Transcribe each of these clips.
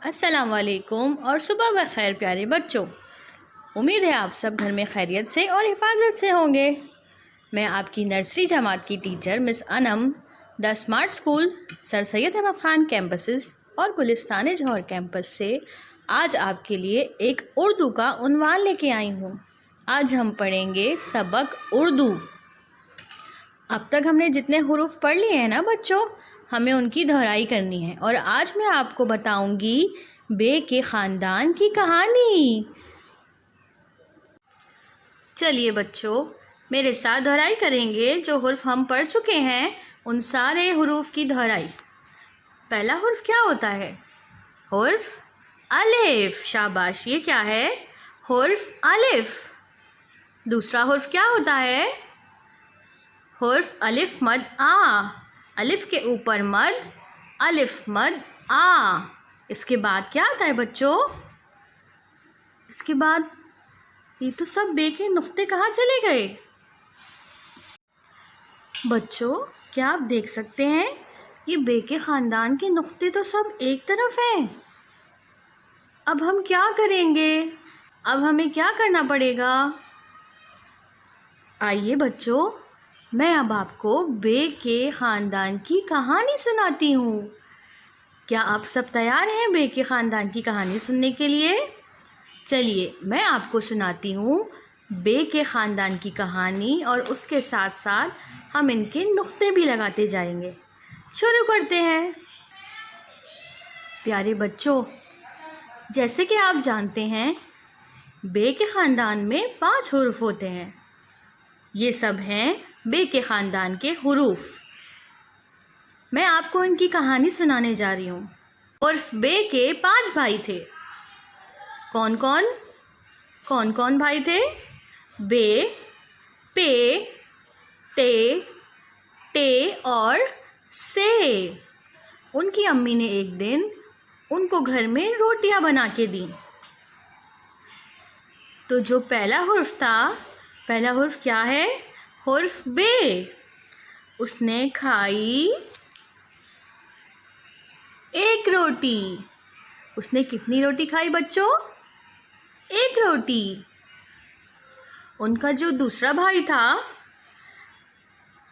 अस्सलाम वालेकुम और सुबह बखैर प्यारे बच्चों। उम्मीद है आप सब घर में खैरियत से और हिफाजत से होंगे। मैं आपकी नर्सरी जमात की teacher miss Anam the smart school sir Syed Ahmad Khan campuses और गुलिस्तान जौहर कैंपस से आज आपके लिए एक उर्दू का उन्वान लेके आई हूँ। आज हम पढ़ेंगे सबक उर्दू। अब तक हमने जितने हुरूफ पढ़ लिए हैं ना बच्चों, हमें उनकी दोहराई करनी है और आज मैं आपको बताऊंगी बे के ख़ानदान की कहानी। चलिए बच्चों, मेरे साथ दोहराई करेंगे। जो हुर्फ हम पढ़ चुके हैं उन सारे हुरूफ की दोहराई। पहला हुर्फ क्या होता है? हुर्फ अलिफ। शाबाश, ये क्या है? हुर्फ अलिफ। दूसरा हुर्फ क्या होता है? हुर्फ अलिफ मद आ। अलिफ के ऊपर मद, अलिफ मद आ। इसके बाद क्या आता है बच्चों? इसके बाद ये तो सब बे के नुक्ते कहाँ चले गए? बच्चों, क्या आप देख सकते हैं? ये बे के ख़ानदान के नुक्ते तो सब एक तरफ हैं। अब हम क्या करेंगे? अब हमें क्या करना पड़ेगा? आइए बच्चों, मैं अब आपको बे के ख़ानदान की कहानी सुनाती हूँ। क्या आप सब तैयार हैं बे के ख़ानदान की कहानी सुनने के लिए? चलिए मैं आपको सुनाती हूँ बे के ख़ानदान की कहानी और उसके साथ साथ हम इनके नुक्ते भी लगाते जाएंगे। शुरू करते हैं। प्यारे बच्चों, जैसे कि आप जानते हैं बे के ख़ानदान में 5 हुरूफ होते हैं। ये सब हैं बे के ख़ानदान के हुरूफ। मैं आपको इनकी कहानी सुनाने जा रही हूँ। हुर्फ बे के 5 भाई थे। कौन कौन भाई थे? बे, पे, ते, टे और से। उनकी अम्मी ने एक दिन उनको घर में रोटियां बना के दी। तो जो पहला हुर्फ था, पहला हुर्फ क्या है? हुर्फ बे। उसने खाई एक रोटी। उसने कितनी रोटी खाई बच्चों? एक रोटी। उनका जो दूसरा भाई था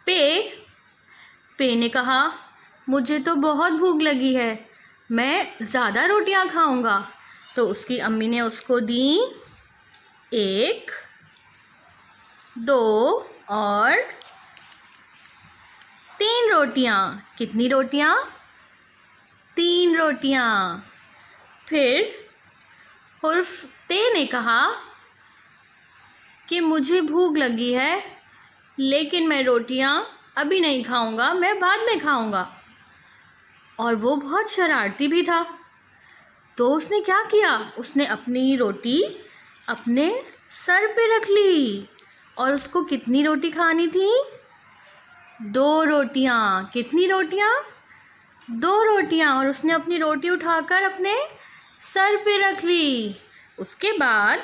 पे ने कहा, मुझे तो बहुत भूख लगी है, मैं ज़्यादा रोटियां खाऊंगा। तो उसकी अम्मी ने उसको दी 1, 2 और 3 रोटियां। कितनी रोटियां? 3 रोटियां। फिर हुर्फ ते ने कहा कि मुझे भूख लगी है, लेकिन मैं रोटियां अभी नहीं खाऊंगा, मैं बाद में खाऊंगा। और वो बहुत शरारती भी था। तो उसने क्या किया? उसने अपनी रोटी अपने सर पे रख ली। और उसको कितनी रोटी खानी थी? 2 रोटियां। कितनी रोटियां? 2 रोटियां। और उसने अपनी रोटी उठाकर अपने सर पे रख ली। उसके बाद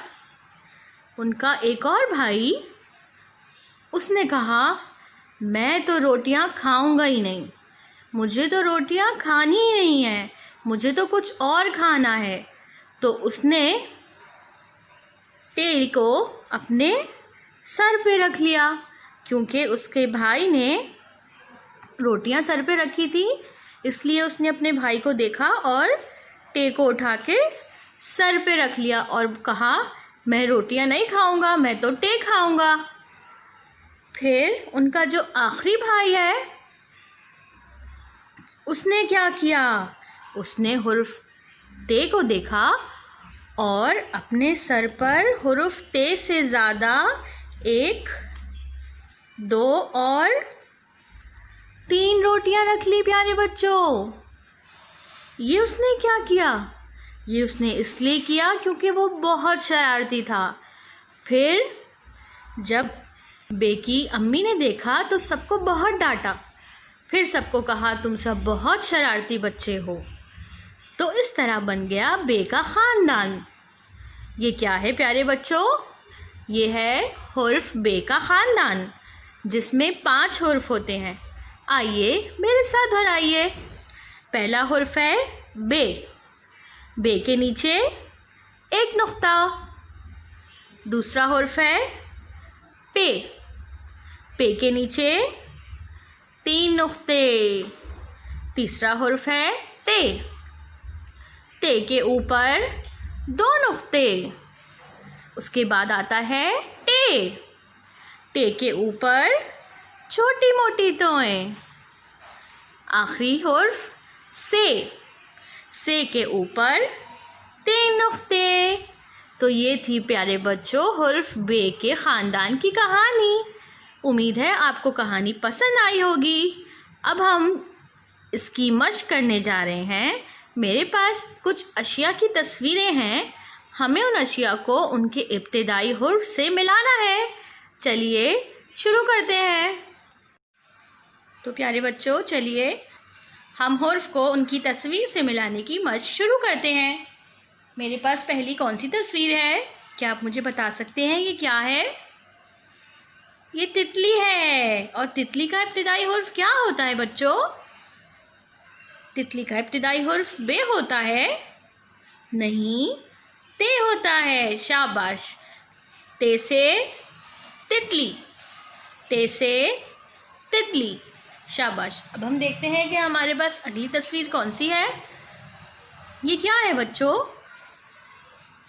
उनका एक और भाई, उसने कहा, मैं तो रोटियां खाऊंगा ही नहीं, मुझे तो रोटियां खानी ही नहीं है, मुझे तो कुछ और खाना है। तो उसने टे को अपने सर पे रख लिया। क्योंकि उसके भाई ने रोटियां सर पे रखी थी, इसलिए उसने अपने भाई को देखा और टे को उठा के सर पे रख लिया और कहा, मैं रोटियां नहीं खाऊंगा, मैं तो टे खाऊंगा। फिर उनका जो आखिरी भाई है, उसने क्या किया? उसने हुर्फ ते को देखा और अपने सर पर हुर्फ ते से ज़्यादा 1, 2 और 3 रोटियां रख ली। प्यारे बच्चों, ये उसने क्या किया? ये उसने इसलिए किया क्योंकि वो बहुत शरारती था। फिर जब बे की अम्मी ने देखा तो सबको बहुत डांटा। फिर सबको कहा, तुम सब बहुत शरारती बच्चे हो। तो इस तरह बन गया बे का ख़ानदान। ये क्या है प्यारे बच्चों? ये है हुर्फ बे का ख़ानदान, जिसमें 5 हुर्फ होते हैं। आइए मेरे साथ दोहराइए। पहला हुर्फ है बे। बे के नीचे एक नुक्ता। दूसरा हुर्फ है पे। पे के नीचे 3 नुक्ते। तीसरा हुर्फ है ते। ते के ऊपर 2 नुक्ते। उसके बाद आता है टे। टे के ऊपर छोटी मोटी तोएं। आखिरी हुर्फ से। से के ऊपर 3 नुक्ते। तो ये थी प्यारे बच्चों हुर्फ बे के ख़ानदान की कहानी। उम्मीद है आपको कहानी पसंद आई होगी। अब हम इसकी मशक करने जा रहे हैं। मेरे पास कुछ अशिया की तस्वीरें हैं। हमें उन अशिया को उनके इब्तिदाई हुर्फ से मिलाना है। चलिए शुरू करते हैं। तो प्यारे बच्चों, चलिए हम हुर्फ को उनकी तस्वीर से मिलाने की मशक शुरू करते हैं। मेरे पास पहली कौन सी तस्वीर है? क्या आप मुझे बता सकते हैं ये क्या है? ये तितली है। और तितली का इब्तिदाई हुर्फ क्या होता है बच्चों? तितली का इब्तिदाई हुर्फ बे होता है? नहीं, ते होता है। शाबाश। ते से तितली। ते से तितली। शाबाश। अब हम देखते हैं कि हमारे पास अगली तस्वीर कौन सी है। ये क्या है बच्चों?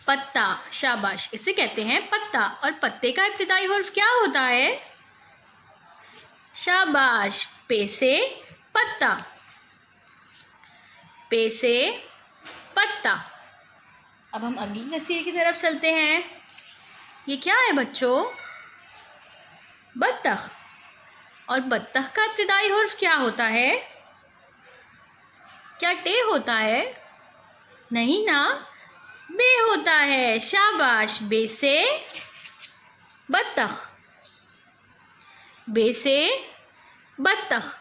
पत्ता। शाबाश, इसे कहते हैं पत्ता। और पत्ते का इब्तिदाई हुर्फ क्या होता है? शाबाश। पे से पत्ता। पे से पत्ता। अब हम अगली तस्वीर की तरफ चलते हैं। ये क्या है बच्चों? बत्तख। और बत्तख का इब्तिदाई हुर्फ क्या होता है? क्या टे होता है? नहीं ना, बे होता है। शाबाश। बे से बत्तख। बे से बत्तख।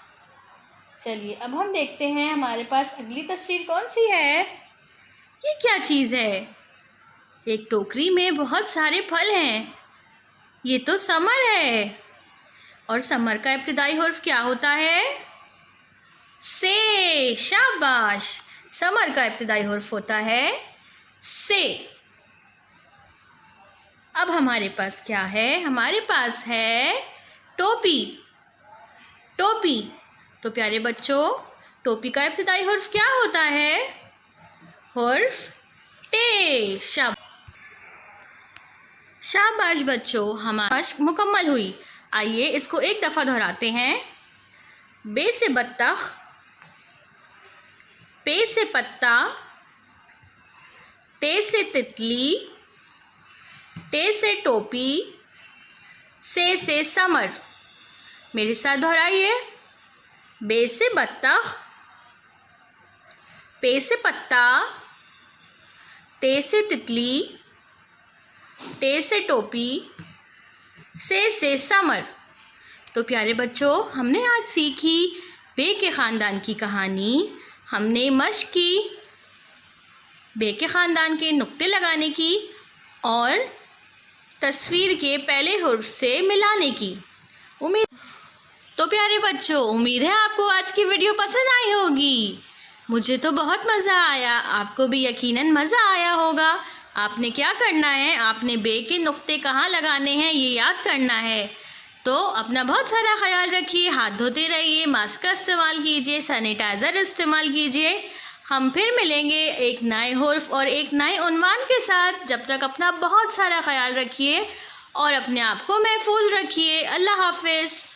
चलिए अब हम देखते हैं हमारे पास अगली तस्वीर कौन सी है। ये क्या चीज़ है? एक टोकरी में बहुत सारे फल हैं। ये तो समर है। और समर का इब्तिदाई हुर्फ क्या होता है? से। शाबाश। समर का इब्तिदाई हुर्फ होता है से। अब हमारे पास क्या है? हमारे पास है टोपी। टोपी। तो प्यारे बच्चों, टोपी का इब्तिदाई हुर्फ क्या होता है? हुर्फ टे। शाबाश बच्चों, हमारी मशक मुकम्मल हुई। आइए इसको एक दफ़ा दोहराते हैं। बे से बत्तख। पे से पत्ता। टे से तितली। टे से टोपी। से समर। मेरे साथ दोहराइए। बे से बत्तख। पे से पत्ता। टे से तितली। टे से टोपी। से समर। तो प्यारे बच्चों, हमने आज सीखी बे के ख़ानदान की कहानी। हमने मशक की बे के ख़ानदान के नुक्ते लगाने की और तस्वीर के पहले हुर्फ से मिलाने की। तो प्यारे बच्चों, उम्मीद है आपको आज की वीडियो पसंद आई होगी। मुझे तो बहुत मज़ा आया। आपको भी यकीनन मज़ा आया होगा। आपने क्या करना है? आपने बे के नुक्ते कहाँ लगाने हैं ये याद करना है। तो अपना बहुत सारा ख्याल रखिए। हाथ धोते रहिए। मास्क का इस्तेमाल कीजिए। सैनिटाइज़र इस्तेमाल कीजिए। हम फिर मिलेंगे एक नए हुर्फ और एक नए उन्वान के साथ। जब तक अपना बहुत सारा ख्याल रखिए और अपने आप को महफूज रखिए। अल्लाह हाफ़िज़।